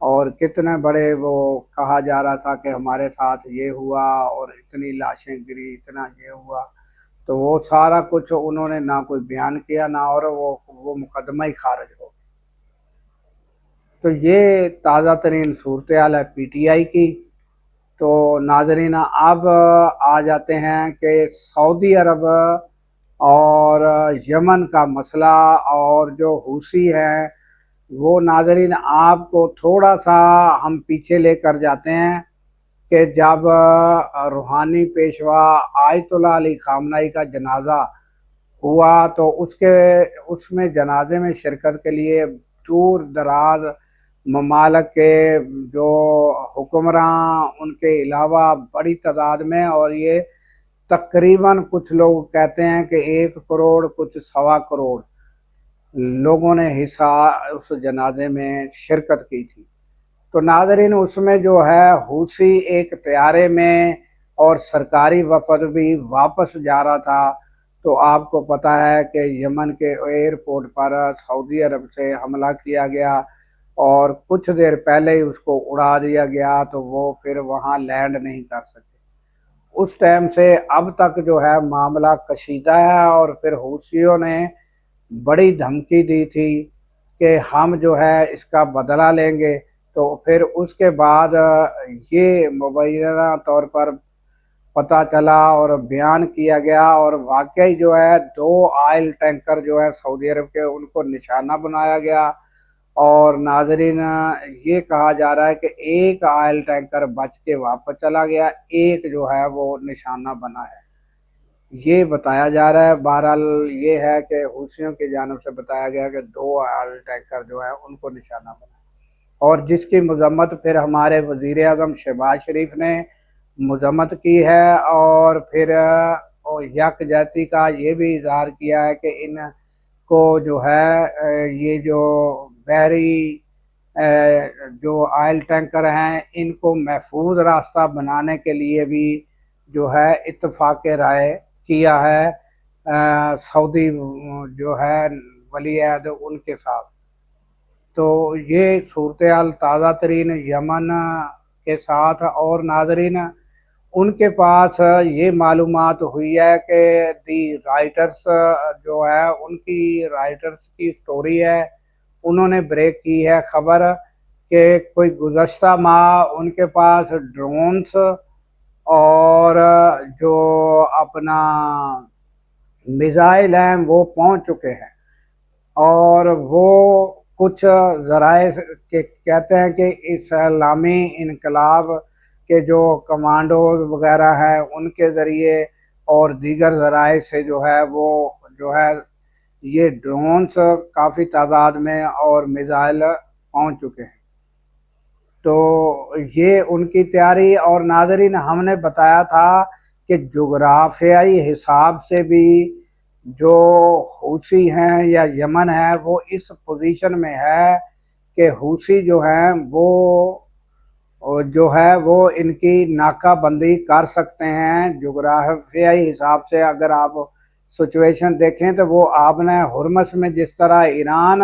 اور کتنے بڑے وہ کہا جا رہا تھا کہ ہمارے ساتھ یہ ہوا اور اتنی لاشیں گری، اتنا یہ ہوا، تو وہ سارا کچھ انہوں نے نہ کوئی بیان کیا نہ، اور وہ مقدمہ ہی خارج ہو۔ تو یہ تازہ ترین صورتحال ہے پی ٹی آئی کی۔ تو ناظرین اب آ جاتے ہیں کہ سعودی عرب اور یمن کا مسئلہ، اور جو حوثی ہیں وہ، ناظرین آپ کو تھوڑا سا ہم پیچھے لے کر جاتے ہیں کہ جب روحانی پیشوا آیت اللہ علی خامنہئی کا جنازہ ہوا تو اس میں جنازے میں شرکت کے لیے دور دراز ممالک کے جو حکمراں، ان کے علاوہ بڑی تعداد میں، اور یہ تقریباً کچھ لوگ کہتے ہیں کہ 1 کروڑ کچھ 1.25 کروڑ لوگوں نے حصہ اس جنازے میں شرکت کی تھی۔ تو ناظرین اس میں جو ہے حوثی ایک طیارے میں اور سرکاری وفد بھی واپس جا رہا تھا، تو آپ کو پتہ ہے کہ یمن کے ایئرپورٹ پر سعودی عرب سے حملہ کیا گیا اور کچھ دیر پہلے ہی اس کو اڑا دیا گیا، تو وہ پھر وہاں لینڈ نہیں کر سکے۔ اس ٹائم سے اب تک جو ہے معاملہ کشیدہ ہے، اور پھر حوثیوں نے بڑی دھمکی دی تھی کہ ہم جو ہے اس کا بدلہ لیں گے۔ تو پھر اس کے بعد یہ مبینہ طور پر پتہ چلا اور بیان کیا گیا، اور واقعی جو ہے 2 آئل ٹینکر جو ہے سعودی عرب کے، ان کو نشانہ بنایا گیا، اور ناظرین یہ کہا جا رہا ہے کہ 1 آئل ٹینکر بچ کے واپس چلا گیا، ایک جو ہے وہ نشانہ بنا ہے، یہ بتایا جا رہا ہے۔ بہرحال یہ ہے کہ حوثیوں کی جانب سے بتایا گیا کہ 2 آئل ٹینکر جو ہے ان کو نشانہ بنا، اور جس کی مذمت پھر ہمارے وزیر اعظم شہباز شریف نے مذمت کی ہے، اور پھر یکجہتی کا یہ بھی اظہار کیا ہے کہ ان کو جو ہے یہ جو بحری جو آئل ٹینکر ہیں، ان کو محفوظ راستہ بنانے کے لیے بھی جو ہے اتفاق رائے کیا ہے سعودی جو ہے ولی عہد ان کے ساتھ۔ تو یہ صورتحال تازہ ترین یمن کے ساتھ، اور ناظرین ان کے پاس یہ معلومات ہوئی ہے کہ دی رائٹرز جو ہے، ان کی رائٹرز کی سٹوری ہے، انہوں نے بریک کی ہے خبر کہ کوئی گزشتہ ماہ ان کے پاس ڈرونز اور جو اپنا میزائل ہیں وہ پہنچ چکے ہیں، اور وہ کچھ ذرائع کہتے ہیں کہ اسلامی انقلاب کے جو کمانڈوز وغیرہ ہیں ان کے ذریعے اور دیگر ذرائع سے جو ہے وہ جو ہے یہ ڈرونز کافی تعداد میں اور میزائل پہنچ چکے ہیں۔ تو یہ ان کی تیاری، اور ناظرین ہم نے بتایا تھا کہ جغرافیائی حساب سے بھی جو حوثی ہیں یا یمن ہے وہ اس پوزیشن میں ہے کہ حوثی جو ہیں وہ جو ہے وہ ان کی ناکہ بندی کر سکتے ہیں۔ جغرافیائی حساب سے اگر آپ سچویشن دیکھیں تو وہ آپ نے ہرمس میں جس طرح ایران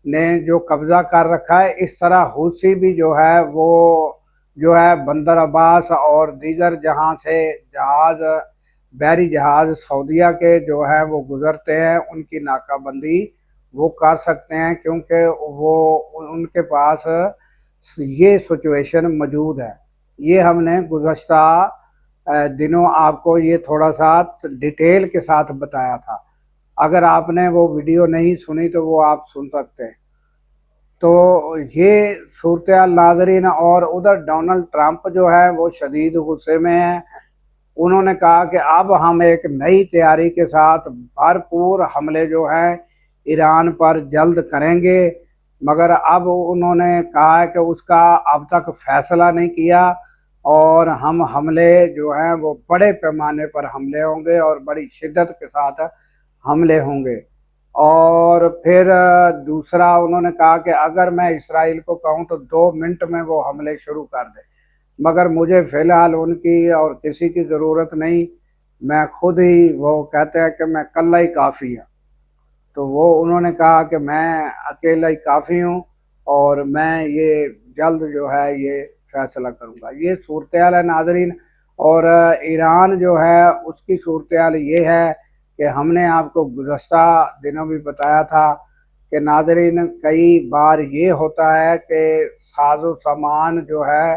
نے جو قبضہ کر رکھا ہے، اس طرح حوثی بھی جو ہے وہ جو ہے بندر عباس اور دیگر جہاں سے جہاز، بحری جہاز سعودیہ کے جو ہے وہ گزرتے ہیں، ان کی ناکہ بندی وہ کر سکتے ہیں، کیونکہ وہ ان کے پاس یہ سچویشن موجود ہے۔ یہ ہم نے گزشتہ دنوں آپ کو یہ تھوڑا سا ڈیٹیل کے ساتھ بتایا تھا، اگر آپ نے وہ ویڈیو نہیں سنی تو وہ آپ سن سکتے ہیں۔ تو یہ صورتحال ناظرین، اور ادھر ڈونلڈ ٹرمپ جو ہے وہ شدید غصے میں ہیں، انہوں نے کہا کہ اب ہم ایک نئی تیاری کے ساتھ بھرپور حملے جو ہیں ایران پر جلد کریں گے، مگر اب انہوں نے کہا ہے کہ اس کا اب تک فیصلہ نہیں کیا، اور ہم حملے جو ہیں وہ بڑے پیمانے پر حملے ہوں گے اور بڑی شدت کے ساتھ حملے ہوں گے۔ اور پھر دوسرا انہوں نے کہا کہ اگر میں اسرائیل کو کہوں تو 2 منٹ میں وہ حملے شروع کر دے، مگر مجھے فی الحال ان کی اور کسی کی ضرورت نہیں، میں خود ہی، وہ کہتے ہیں کہ میں اکیلا ہی کافی ہوں۔ تو وہ انہوں نے کہا کہ میں اکیلا ہی کافی ہوں، اور میں یہ جلد جو ہے یہ فیصلہ کروں گا۔ یہ صورتحال ہے ناظرین، اور ایران جو ہے اس کی صورتحال یہ ہے کہ ہم نے آپ کو گزشتہ دنوں بھی بتایا تھا کہ ناظرین کئی بار یہ ہوتا ہے کہ ساز و سامان جو ہے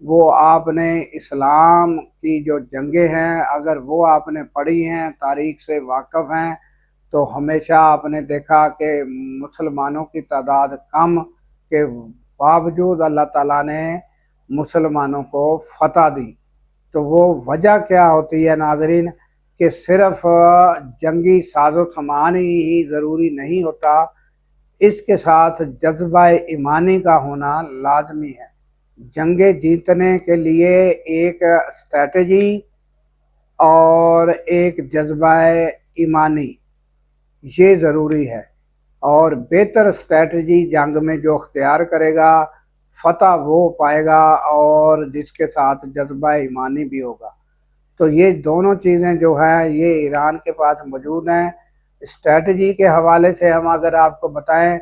وہ آپ نے اسلام کی جو جنگیں ہیں اگر وہ آپ نے پڑھی ہیں، تاریخ سے واقف ہیں، تو ہمیشہ آپ نے دیکھا کہ مسلمانوں کی تعداد کم کے باوجود اللہ تعالیٰ نے مسلمانوں کو فتح دی۔ تو وہ وجہ کیا ہوتی ہے ناظرین کہ صرف جنگی ساز و سامان ہی ضروری نہیں ہوتا، اس کے ساتھ جذبہ ایمانی کا ہونا لازمی ہے۔ جنگیں جیتنے کے لیے ایک اسٹریٹجی اور ایک جذبہ ایمانی یہ ضروری ہے، اور بہتر اسٹریٹجی جنگ میں جو اختیار کرے گا فتح وہ پائے گا، اور جس کے ساتھ جذبہ ایمانی بھی ہوگا۔ تو یہ دونوں چیزیں جو ہیں یہ ایران کے پاس موجود ہیں۔ اسٹریٹجی کے حوالے سے ہم اگر آپ کو بتائیں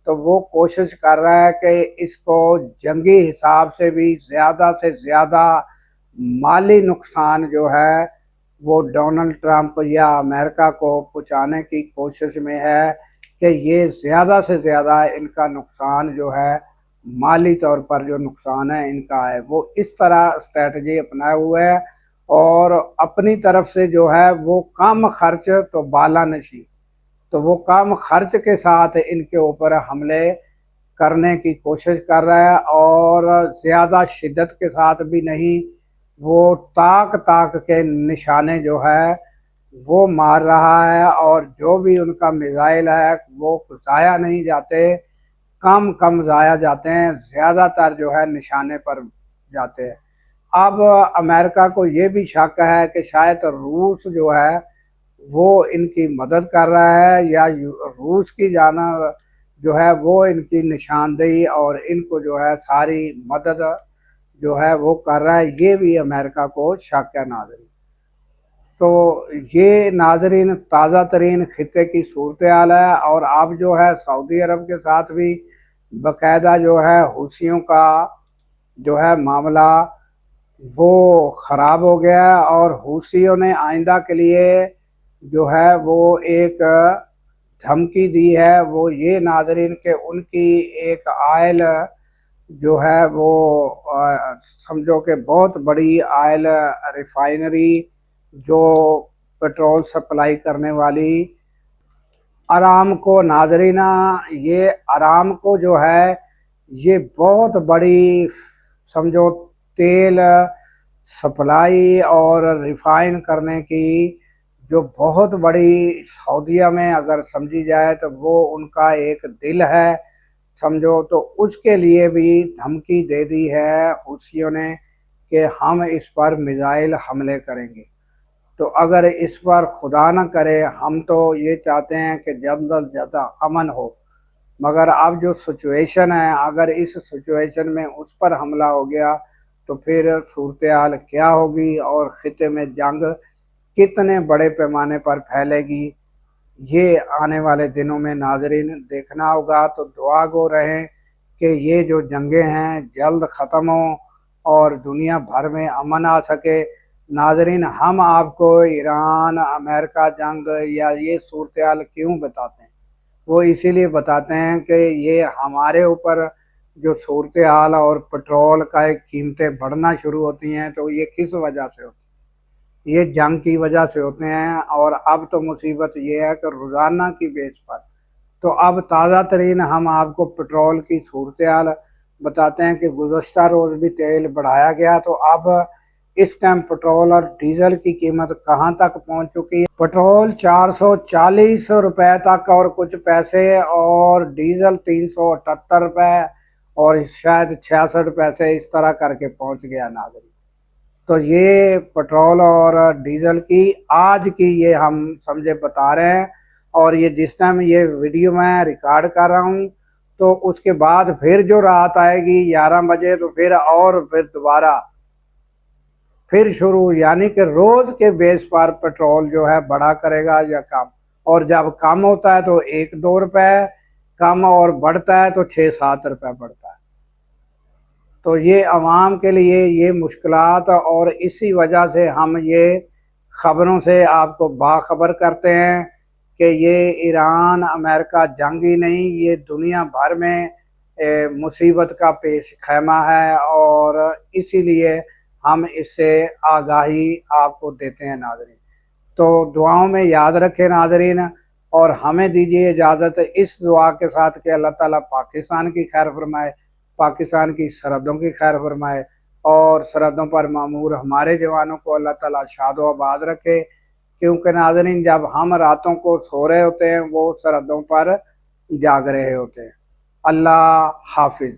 تو وہ کوشش کر رہا ہے کہ اس کو جنگی حساب سے بھی زیادہ مالی نقصان جو ہے وہ ڈونلڈ ٹرمپ یا امریکہ کو پہنچانے کی کوشش میں ہے کہ یہ زیادہ سے زیادہ ان کا نقصان جو ہے مالی طور پر جو نقصان ہے ان کا ہے، وہ اس طرح اسٹریٹجی اپنائے ہوئے ہے، اور اپنی طرف سے جو ہے وہ کم خرچ تو بالا نشی، تو وہ کم خرچ کے ساتھ ان کے اوپر حملے کرنے کی کوشش کر رہا ہے، اور زیادہ شدت کے ساتھ بھی نہیں، وہ طاق کے نشانے جو ہے وہ مار رہا ہے، اور جو بھی ان کا میزائل ہے وہ ضائع نہیں جاتے، کم ضائع جاتے ہیں، زیادہ تر جو ہے نشانے پر جاتے ہیں۔ اب امریکہ کو یہ بھی شک ہے کہ شاید روس جو ہے وہ ان کی مدد کر رہا ہے، یا روس کی جانب جو ہے وہ ان کی نشاندہی اور ان کو جو ہے ساری مدد جو ہے وہ کر رہا ہے، یہ بھی امریکہ کو شک ہے ناظرین۔ تو یہ ناظرین تازہ ترین خطے کی صورتحال ہے، اور اب جو ہے سعودی عرب کے ساتھ بھی باقاعدہ جو ہے حوثیوں کا جو ہے معاملہ وہ خراب ہو گیا، اور حوثیوں نے آئندہ کے لیے جو ہے وہ ایک دھمکی دی ہے، وہ یہ ناظرین کہ ان کی ایک آئل جو ہے وہ سمجھو کہ بہت بڑی آئل ریفائنری جو پیٹرول سپلائی کرنے والی ارامکو ناظرین، یہ ارامکو جو ہے یہ بہت بڑی سمجھو تیل سپلائی اور ریفائن کرنے کی جو بہت بڑی سعودیہ میں اگر سمجھی جائے تو وہ ان کا ایک دل ہے سمجھو، تو اس کے لیے بھی دھمکی دے دی ہے حوثیوں نے کہ ہم اس پر میزائل حملے کریں گے۔ تو اگر اس پر خدا نہ کرے، ہم تو یہ چاہتے ہیں کہ جلد از جلد امن ہو، مگر اب جو سچویشن ہے اگر اس سچویشن میں اس پر حملہ ہو گیا تو پھر صورتحال کیا ہوگی، اور خطے میں جنگ کتنے بڑے پیمانے پر پھیلے گی، یہ آنے والے دنوں میں ناظرین دیکھنا ہوگا۔ تو دعا گو رہیں کہ یہ جو جنگیں ہیں جلد ختم ہوں اور دنیا بھر میں امن آ سکے۔ ناظرین ہم آپ کو ایران امریکہ جنگ یا یہ صورتحال کیوں بتاتے ہیں؟ وہ اسی لیے بتاتے ہیں کہ یہ ہمارے اوپر جو صورتحال اور پٹرول کا قیمتیں بڑھنا شروع ہوتی ہیں تو یہ کس وجہ سے ہوتی ہے؟ یہ جنگ کی وجہ سے ہوتے ہیں، اور اب تو مصیبت یہ ہے کہ روزانہ کی بیس پر تو اب تازہ ترین ہم آپ کو پٹرول کی صورتحال بتاتے ہیں کہ گزشتہ روز بھی تیل بڑھایا گیا، تو اب اس ٹائم پٹرول اور ڈیزل کی قیمت کہاں تک پہنچ چکی ہے؟ پٹرول 440 روپے تک اور کچھ پیسے، اور ڈیزل 378 روپے اور شاید 66 پیسے اس طرح کر کے پہنچ گیا ناظرین۔ تو یہ پٹرول اور ڈیزل کی آج کی یہ ہم سمجھے بتا رہے ہیں، اور یہ جس ٹائم یہ ویڈیو میں ریکارڈ کر رہا ہوں تو اس کے بعد پھر جو رات آئے گی 11 بجے تو پھر دوبارہ پھر شروع، یعنی کہ روز کے بیس پر پٹرول جو ہے بڑھا کرے گا یا کم، اور جب کم ہوتا ہے تو 1-2 روپے کم، اور بڑھتا ہے تو 6-7 روپے بڑھتا ہے۔ تو یہ عوام کے لیے یہ مشکلات، اور اسی وجہ سے ہم یہ خبروں سے آپ کو باخبر کرتے ہیں کہ یہ ایران امریکہ جنگ ہی نہیں، یہ دنیا بھر میں مصیبت کا پیش خیمہ ہے، اور اسی لیے ہم اس سے آگاہی آپ کو دیتے ہیں ناظرین۔ تو دعاؤں میں یاد رکھیں ناظرین، اور ہمیں دیجیے اجازت اس دعا کے ساتھ کہ اللہ تعالیٰ پاکستان کی خیر فرمائے، پاکستان کی سرحدوں کی خیر فرمائے، اور سرحدوں پر معمور ہمارے جوانوں کو اللہ تعالیٰ شاد و آباد رکھے، کیونکہ ناظرین جب ہم راتوں کو سو رہے ہوتے ہیں وہ سرحدوں پر جاگ رہے ہوتے ہیں۔ اللہ حافظ۔